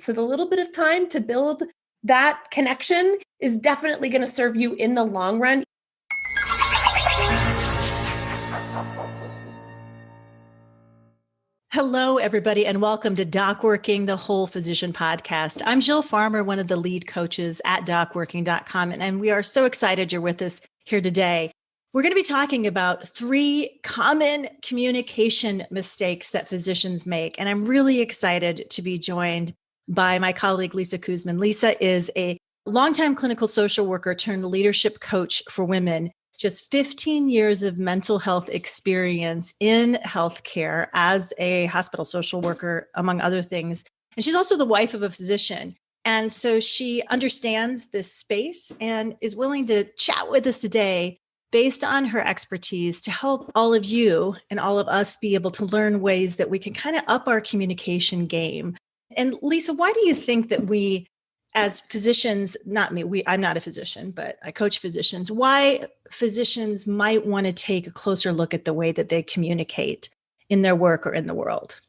So the little bit of time to build that connection is definitely going to serve you in the long run. Hello, everybody, and welcome to DocWorking, the Whole Physician Podcast. I'm Jill Farmer, one of the lead coaches at DocWorking.com, and we are so excited you're with us here today. We're going to be talking about 3 common communication mistakes that physicians make, and I'm really excited to be joined by my colleague, Lisa Kuzman. Lisa is a longtime clinical social worker turned leadership coach for women. Just 15 years of mental health experience in healthcare as a hospital social worker, among other things. And she's also the wife of a physician. And so she understands this space and is willing to chat with us today based on her expertise to help all of you and all of us be able to learn ways that we can kind of up our communication game. And Lisa, why do you think that we, as physicians, I'm not a physician, but I coach physicians, why physicians might want to take a closer look at the way that they communicate in their work or in the world?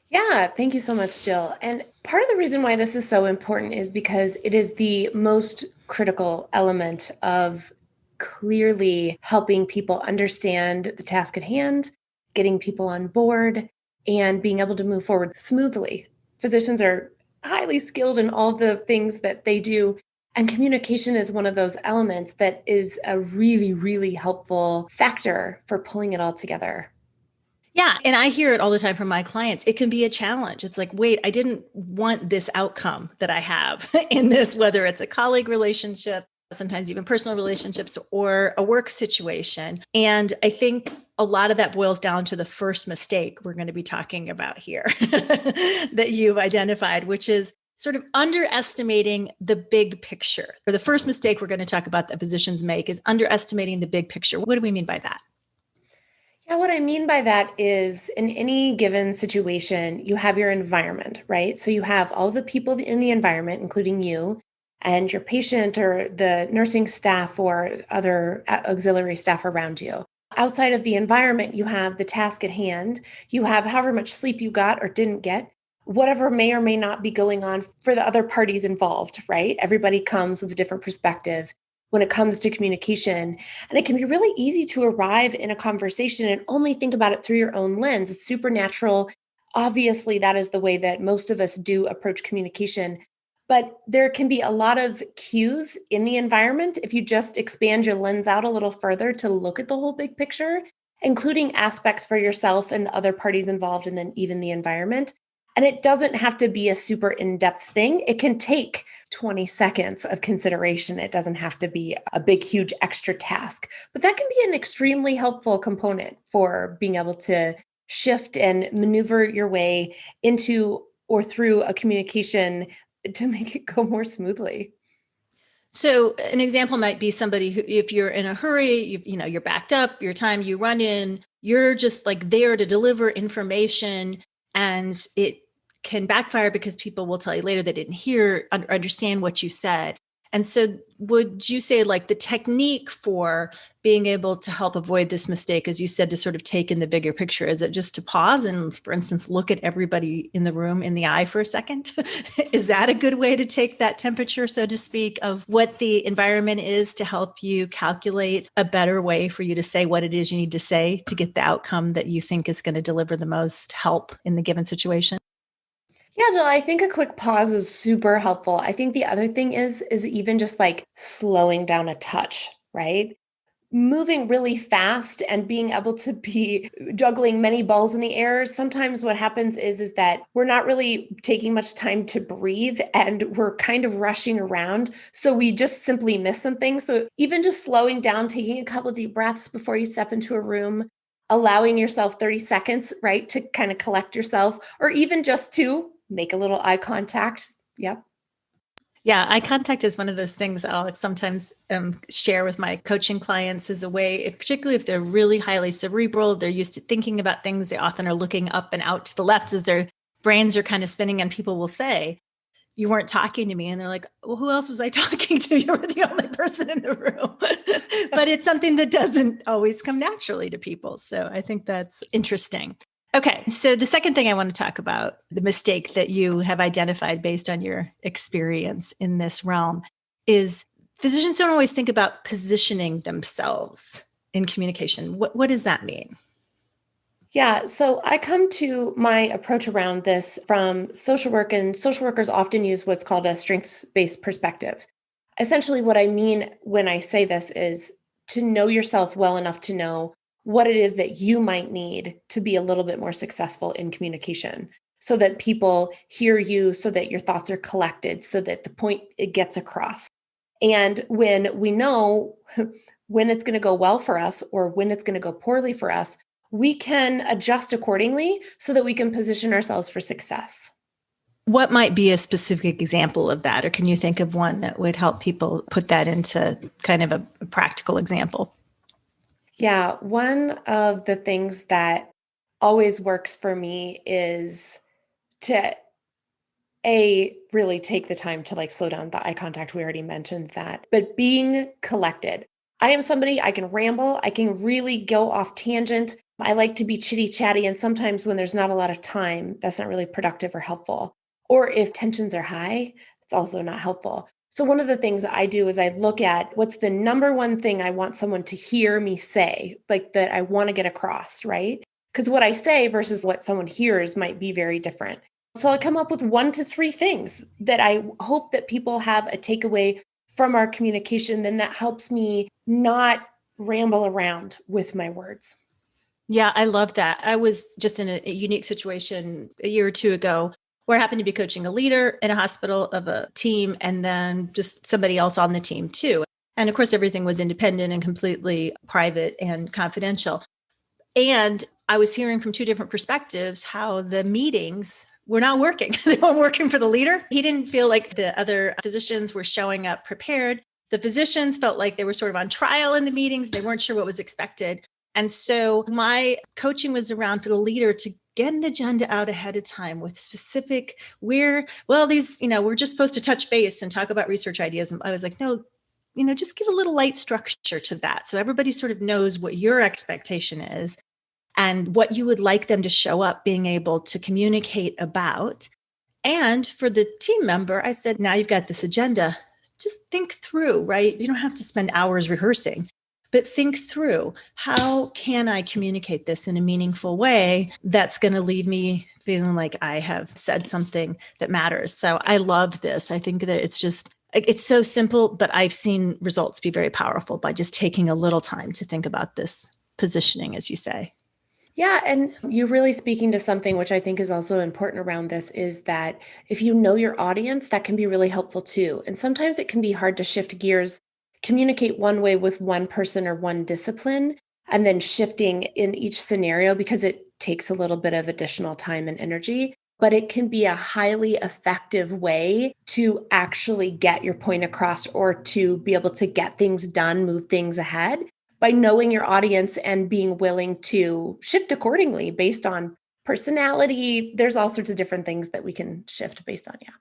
Yeah, thank you so much, Jill. And part of the reason why this is so important is because it is the most critical element of clearly helping people understand the task at hand, getting people on board, and being able to move forward smoothly. Physicians are highly skilled in all the things that they do. And communication is one of those elements that is a really, really helpful factor for pulling it all together. Yeah. And I hear it all the time from my clients. It can be a challenge. It's like, wait, I didn't want this outcome that I have in this, whether it's a colleague relationship, sometimes even personal relationships or a work situation. And I think a lot of that boils down to the first mistake we're going to be talking about here that you've identified, which is sort of underestimating the big picture. Or the first mistake we're going to talk about that physicians make is underestimating the big picture. What do we mean by that? Yeah, what I mean by that is in any given situation, you have your environment, right? So you have all the people in the environment, including you and your patient or the nursing staff or other auxiliary staff around you. Outside of the environment, you have the task at hand. You have however much sleep you got or didn't get, whatever may or may not be going on for the other parties involved, right? Everybody comes with a different perspective when it comes to communication. And it can be really easy to arrive in a conversation and only think about it through your own lens. It's supernatural. Obviously, that is the way that most of us do approach communication. But there can be a lot of cues in the environment if you just expand your lens out a little further to look at the whole big picture, including aspects for yourself and the other parties involved, and then even the environment. And it doesn't have to be a super in-depth thing. It can take 20 seconds of consideration. It doesn't have to be a big, huge extra task. But that can be an extremely helpful component for being able to shift and maneuver your way into or through a communication to make it go more smoothly. So an example might be somebody who, if you're in a hurry, you're backed up, your time you run in, you're just like there to deliver information, and it can backfire because people will tell you later they didn't hear or understand what you said. And so would you say like the technique for being able to help avoid this mistake, as you said, to sort of take in the bigger picture, is it just to pause and, for instance, look at everybody in the room in the eye for a second? Is that a good way to take that temperature, so to speak, of what the environment is to help you calculate a better way for you to say what it is you need to say to get the outcome that you think is going to deliver the most help in the given situation? Yeah, Jill, I think a quick pause is super helpful. I think the other thing is even just like slowing down a touch, right? Moving really fast and being able to be juggling many balls in the air. Sometimes what happens is that we're not really taking much time to breathe and we're kind of rushing around. So we just simply miss something. So even just slowing down, taking a couple deep breaths before you step into a room, allowing yourself 30 seconds, right, to kind of collect yourself, or even just to make a little eye contact. Yep. Yeah, eye contact is one of those things I'll sometimes share with my coaching clients as a way, particularly if they're really highly cerebral, they're used to thinking about things, they often are looking up and out to the left as their brains are kind of spinning, and people will say, you weren't talking to me. And they're like, well, who else was I talking to? You were the only person in the room. But it's something that doesn't always come naturally to people. So I think that's interesting. Okay. So the second thing I want to talk about, the mistake that you have identified based on your experience in this realm, is physicians don't always think about positioning themselves in communication. What does that mean? Yeah, so I come to my approach around this from social work, and social workers often use what's called a strengths-based perspective. Essentially, what I mean when I say this is to know yourself well enough to know what it is that you might need to be a little bit more successful in communication so that people hear you, so that your thoughts are collected, so that the point it gets across. And when we know when it's going to go well for us or when it's going to go poorly for us, we can adjust accordingly so that we can position ourselves for success. What might be a specific example of that? Or can you think of one that would help people put that into kind of a practical example? Yeah, one of the things that always works for me is to really take the time to like slow down the eye contact. We already mentioned that, but being collected. I am somebody I can ramble, I can really go off tangent. I like to be chitty chatty. And sometimes when there's not a lot of time, that's not really productive or helpful. Or if tensions are high, it's also not helpful. So, one of the things that I do is I look at what's the number one thing I want someone to hear me say, like that I want to get across, right? Because what I say versus what someone hears might be very different. So I come up with 1 to 3 things that I hope that people have a takeaway from our communication. Then that helps me not ramble around with my words. Yeah, I love that. I was just in a unique situation a year or two ago where I happened to be coaching a leader in a hospital of a team and then just somebody else on the team too. And of course, everything was independent and completely private and confidential. And I was hearing from two different perspectives how the meetings were not working. They weren't working for the leader. He didn't feel like the other physicians were showing up prepared. The physicians felt like they were sort of on trial in the meetings. They weren't sure what was expected. And so my coaching was around for the leader to get an agenda out ahead of time with specific we're just supposed to touch base and talk about research ideas. And I was like, no, just give a little light structure to that. So everybody sort of knows what your expectation is and what you would like them to show up being able to communicate about. And for the team member, I said, now you've got this agenda, just think through, right? You don't have to spend hours rehearsing, but think through how can I communicate this in a meaningful way that's going to leave me feeling like I have said something that matters. So I love this. I think that it's so simple, but I've seen results be very powerful by just taking a little time to think about this positioning, as you say. Yeah, and you're really speaking to something which I think is also important around this is that if you know your audience, that can be really helpful too. And sometimes it can be hard to shift gears, communicate one way with one person or one discipline, and then shifting in each scenario because it takes a little bit of additional time and energy. But it can be a highly effective way to actually get your point across or to be able to get things done, move things ahead by knowing your audience and being willing to shift accordingly based on personality. There's all sorts of different things that we can shift based on. Yeah.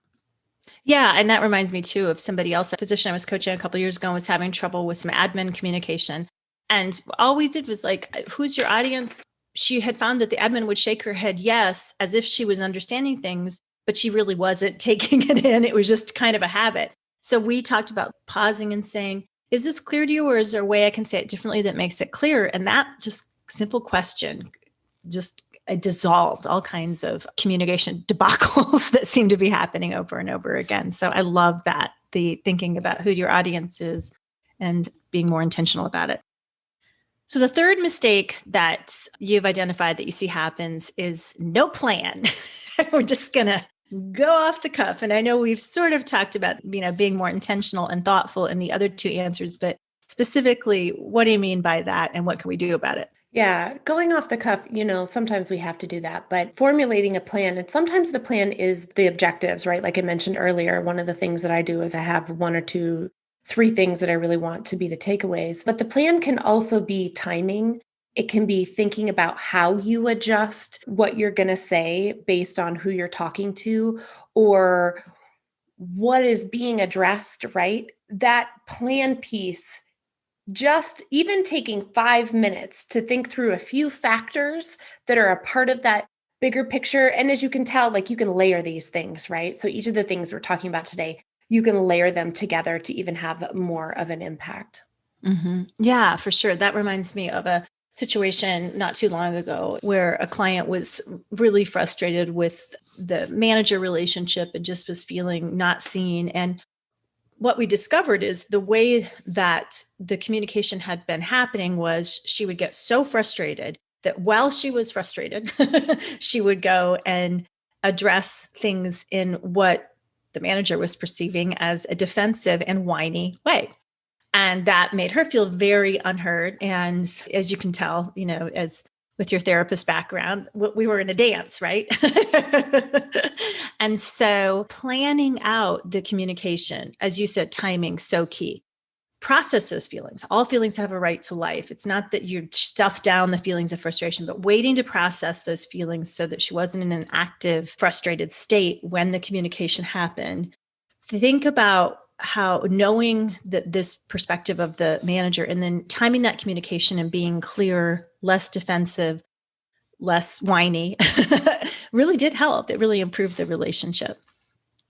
Yeah. And that reminds me too of somebody else, a physician I was coaching a couple of years ago, and was having trouble with some admin communication. And all we did was like, who's your audience? She had found that the admin would shake her head yes, as if she was understanding things, but she really wasn't taking it in. It was just kind of a habit. So we talked about pausing and saying, is this clear to you, or is there a way I can say it differently that makes it clear? And that just simple question just dissolved all kinds of communication debacles that seem to be happening over and over again. So I love that, the thinking about who your audience is and being more intentional about it. So the third mistake that you've identified that you see happens is no plan. We're just going to go off the cuff. And I know we've sort of talked about, being more intentional and thoughtful in the other two answers, but specifically, what do you mean by that and what can we do about it? Yeah, going off the cuff, sometimes we have to do that, but formulating a plan, and sometimes the plan is the objectives, right? Like I mentioned earlier, one of the things that I do is I have 1 or 2, 3 things that I really want to be the takeaways. But the plan can also be timing. It can be thinking about how you adjust what you're going to say based on who you're talking to or what is being addressed, right? That plan piece just even taking 5 minutes to think through a few factors that are a part of that bigger picture. And as you can tell, like you can layer these things, right? So each of the things we're talking about today, you can layer them together to even have more of an impact. Mm-hmm. Yeah, for sure. That reminds me of a situation not too long ago where a client was really frustrated with the manager relationship and just was feeling not seen. And what we discovered is the way that the communication had been happening was she would get so frustrated that while she was frustrated, she would go and address things in what the manager was perceiving as a defensive and whiny way. And that made her feel very unheard. And as you can tell, as with your therapist background, we were in a dance, right? And so planning out the communication, as you said, timing, so key. Process those feelings. All feelings have a right to life. It's not that you stuff down the feelings of frustration, but waiting to process those feelings so that she wasn't in an active, frustrated state when the communication happened. Think about how knowing that this perspective of the manager and then timing that communication and being clear, less defensive, less whiny really did help. It really improved the relationship.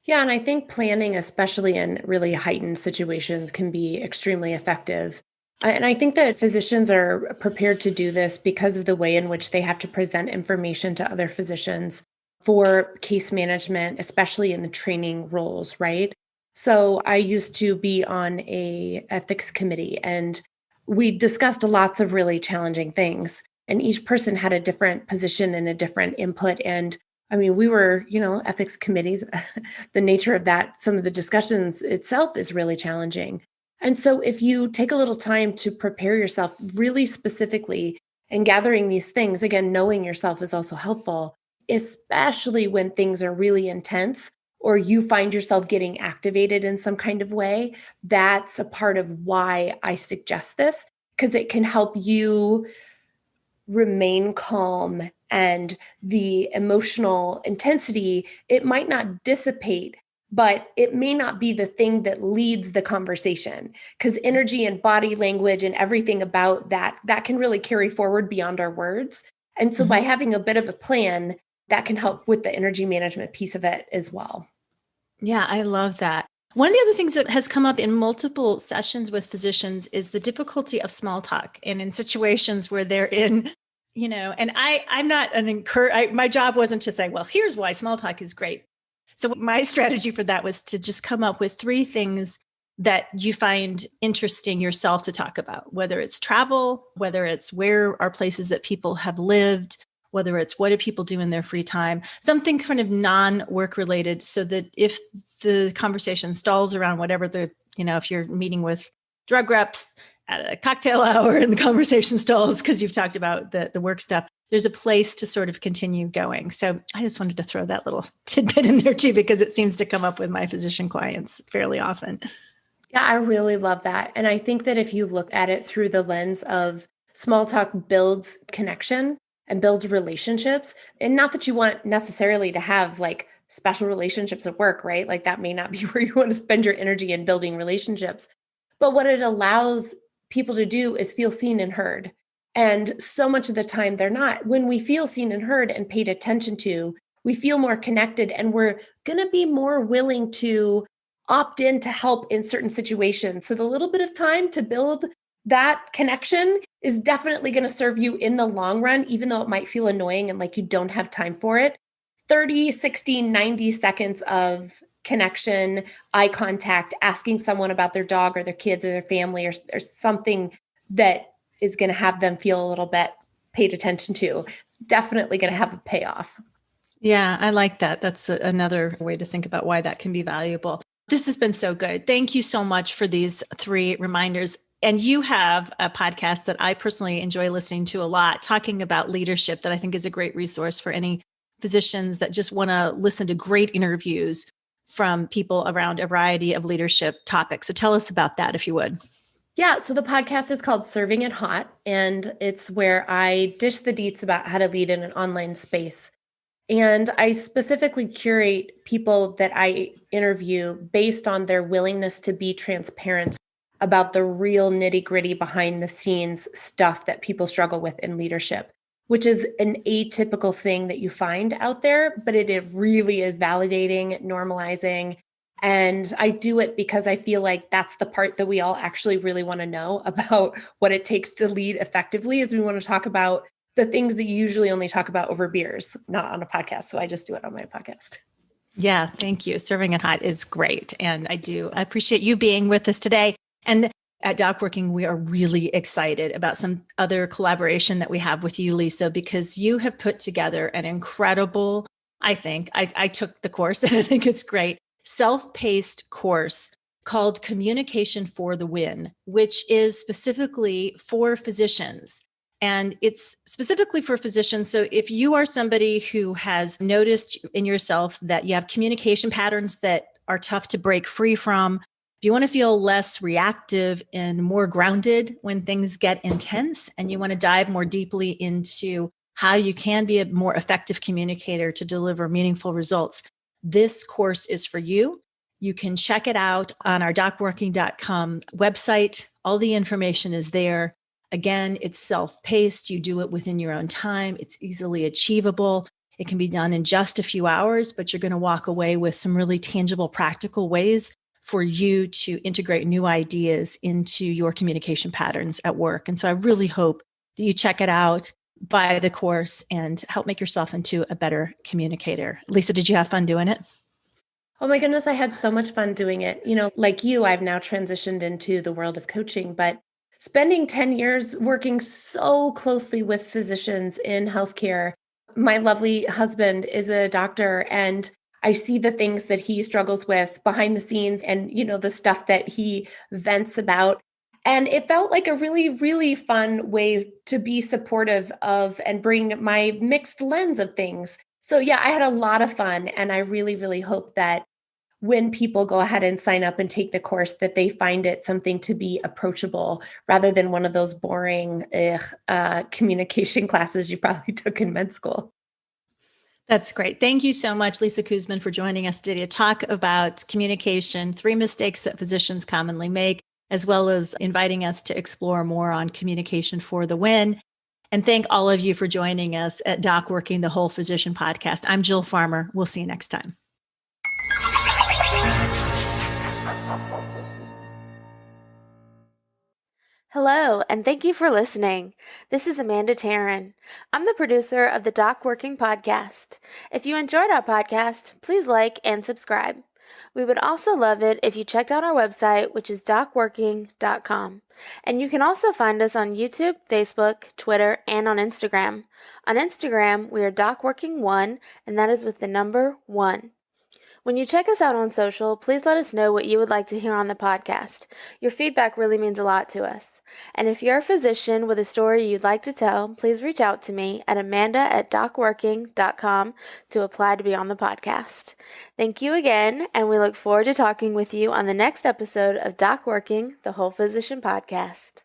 Yeah, and I think planning, especially in really heightened situations, can be extremely effective. And I think that physicians are prepared to do this because of the way in which they have to present information to other physicians for case management, especially in the training roles, right? So I used to be on a ethics committee and we discussed lots of really challenging things. And each person had a different position and a different input. And I mean, we were, ethics committees, the nature of that, some of the discussions itself is really challenging. And so if you take a little time to prepare yourself really specifically and gathering these things, again, knowing yourself is also helpful, especially when things are really intense or you find yourself getting activated in some kind of way. That's a part of why I suggest this, because it can help you remain calm, and the emotional intensity, it might not dissipate, but it may not be the thing that leads the conversation, because energy and body language and everything about that can really carry forward beyond our words. And so by Mm-hmm. having a bit of a plan, that can help with the energy management piece of it as well. Yeah, I love that. One of the other things that has come up in multiple sessions with physicians is the difficulty of small talk and in situations where they're in, and I'm not my job wasn't to say, well, here's why small talk is great. So my strategy for that was to just come up with 3 things that you find interesting yourself to talk about, whether it's travel, whether it's where are places that people have lived, whether it's what do people do in their free time, something kind of non-work related, so that if the conversation stalls around whatever if you're meeting with drug reps at a cocktail hour and the conversation stalls because you've talked about the work stuff, there's a place to sort of continue going. So I just wanted to throw that little tidbit in there too, because it seems to come up with my physician clients fairly often. Yeah, I really love that. And I think that if you look at it through the lens of small talk builds connection and builds relationships, and not that you want necessarily to have like special relationships at work, right? Like that may not be where you want to spend your energy in building relationships. But what it allows people to do is feel seen and heard. And so much of the time they're not. When we feel seen and heard and paid attention to, we feel more connected and we're going to be more willing to opt in to help in certain situations. So the little bit of time to build that connection is definitely going to serve you in the long run, even though it might feel annoying and like you don't have time for it. 30, 60, 90 seconds of connection, eye contact, asking someone about their dog or their kids or their family or something that is going to have them feel a little bit paid attention to. It's definitely going to have a payoff. Yeah, I like that. That's another way to think about why that can be valuable. This has been so good. Thank you so much for these 3 reminders. And you have a podcast that I personally enjoy listening to a lot, talking about leadership, that I think is a great resource for any physicians that just want to listen to great interviews from people around a variety of leadership topics. So tell us about that, if you would. Yeah, so the podcast is called Serving It Hot, and it's where I dish the deets about how to lead in an online space. And I specifically curate people that I interview based on their willingness to be transparent about the real nitty-gritty behind the scenes stuff that people struggle with in leadership, which is an atypical thing that you find out there, but it really is validating, normalizing. And I do it because I feel like that's the part that we all actually really want to know about what it takes to lead effectively, is we want to talk about the things that you usually only talk about over beers, not on a podcast. So I just do it on my podcast. Yeah, thank you. Serving it hot is great. And I appreciate you being with us today. And at DocWorking, we are really excited about some other collaboration that we have with you, Lisa, because you have put together an incredible, I took the course and I think it's great, self-paced course called Communication for the Win, which is specifically for physicians. And it's specifically for physicians. So if you are somebody who has noticed in yourself that you have communication patterns that are tough to break free from, if you want to feel less reactive and more grounded when things get intense, and you want to dive more deeply into how you can be a more effective communicator to deliver meaningful results, this course is for you. You can check it out on our docworking.com website. All the information is there. Again, it's self-paced. You do it within your own time. It's easily achievable. It can be done in just a few hours, but you're going to walk away with some really tangible, practical ways for you to integrate new ideas into your communication patterns at work. And so I really hope that you check it out, buy the course, and help make yourself into a better communicator. Lisa, did you have fun doing it? Oh my goodness, I had so much fun doing it. You know, like you, I've now transitioned into the world of coaching, but spending 10 years working so closely with physicians in healthcare. My lovely husband is a doctor, and I see the things that he struggles with behind the scenes and, the stuff that he vents about. And it felt like a really, really fun way to be supportive of and bring my mixed lens of things. So, yeah, I had a lot of fun. And I really, really hope that when people go ahead and sign up and take the course, that they find it something to be approachable rather than one of those boring communication classes you probably took in med school. That's great. Thank you so much, Lisa Kuzman, for joining us today to talk about communication, 3 mistakes that physicians commonly make, as well as inviting us to explore more on communication for the win. And thank all of you for joining us at DocWorking, the Whole Physician Podcast. I'm Jill Farmer. We'll see you next time. Hello, and thank you for listening. This is Amanda Taryn. I'm the producer of the DocWorking podcast. If you enjoyed our podcast, please like and subscribe. We would also love it if you checked out our website, which is docworking.com. And you can also find us on YouTube, Facebook, Twitter, and on Instagram. On Instagram, we are DocWorking1, and that is with the number 1. When you check us out on social, please let us know what you would like to hear on the podcast. Your feedback really means a lot to us. And if you're a physician with a story you'd like to tell, please reach out to me at amanda@docworking.com to apply to be on the podcast. Thank you again, and we look forward to talking with you on the next episode of DocWorking, the Whole Physician Podcast.